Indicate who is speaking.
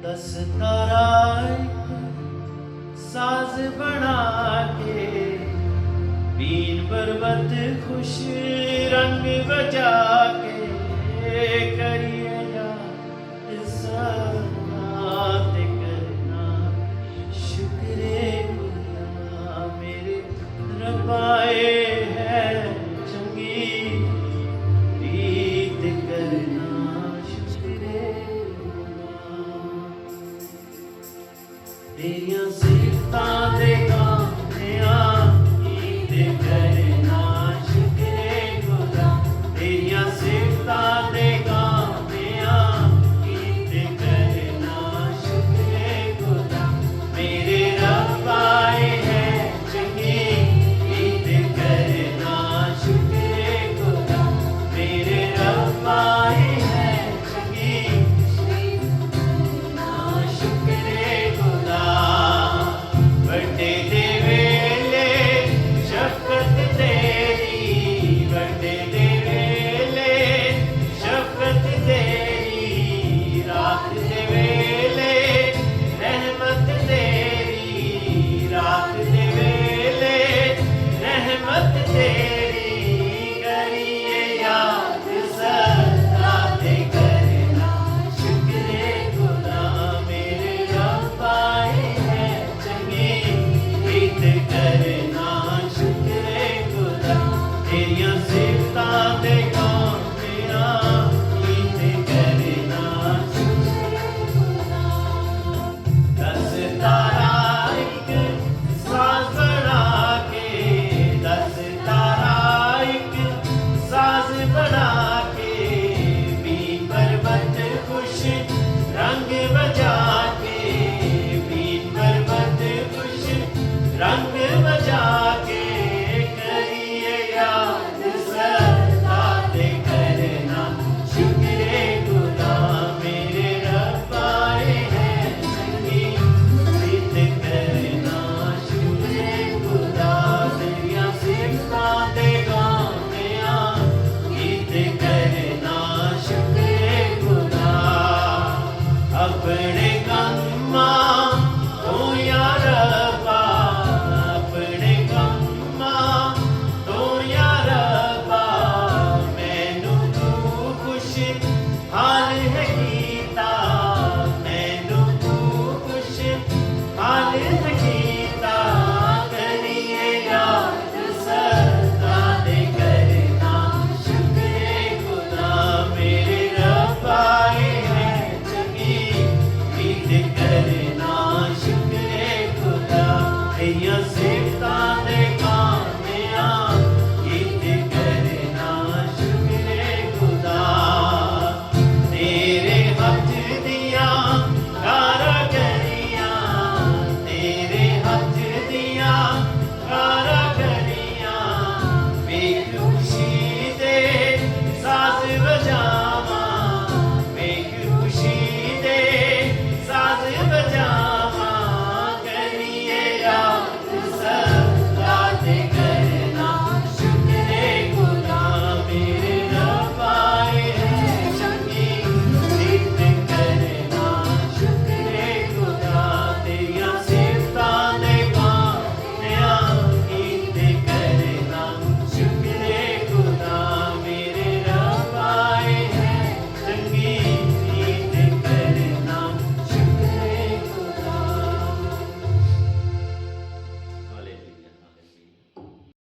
Speaker 1: दस तारा साज बना के बीन पर्वत खुश रंग बजा के करिए याद सनात करना शुक्रे खुदा मेरे रबाए है चंगी प्रीत करना शुक्रे तेरिया सिफतां दे गांदियां गीत करना शुक्रे खुदा तेरिया सिफतां दे गांदियां गीत करना शुक्रे खुदा मेरे रब आए हैं चंगी गीत करना शुक्रे खुदा मेरे रब आए हैं चंगी शुक्रे खुदा बड़े दे वेले शफकत तेरी बड़े दे वेले शफकत तेरी रात दे वेले रहमत तेरी रात दे वेले रहमत तेरी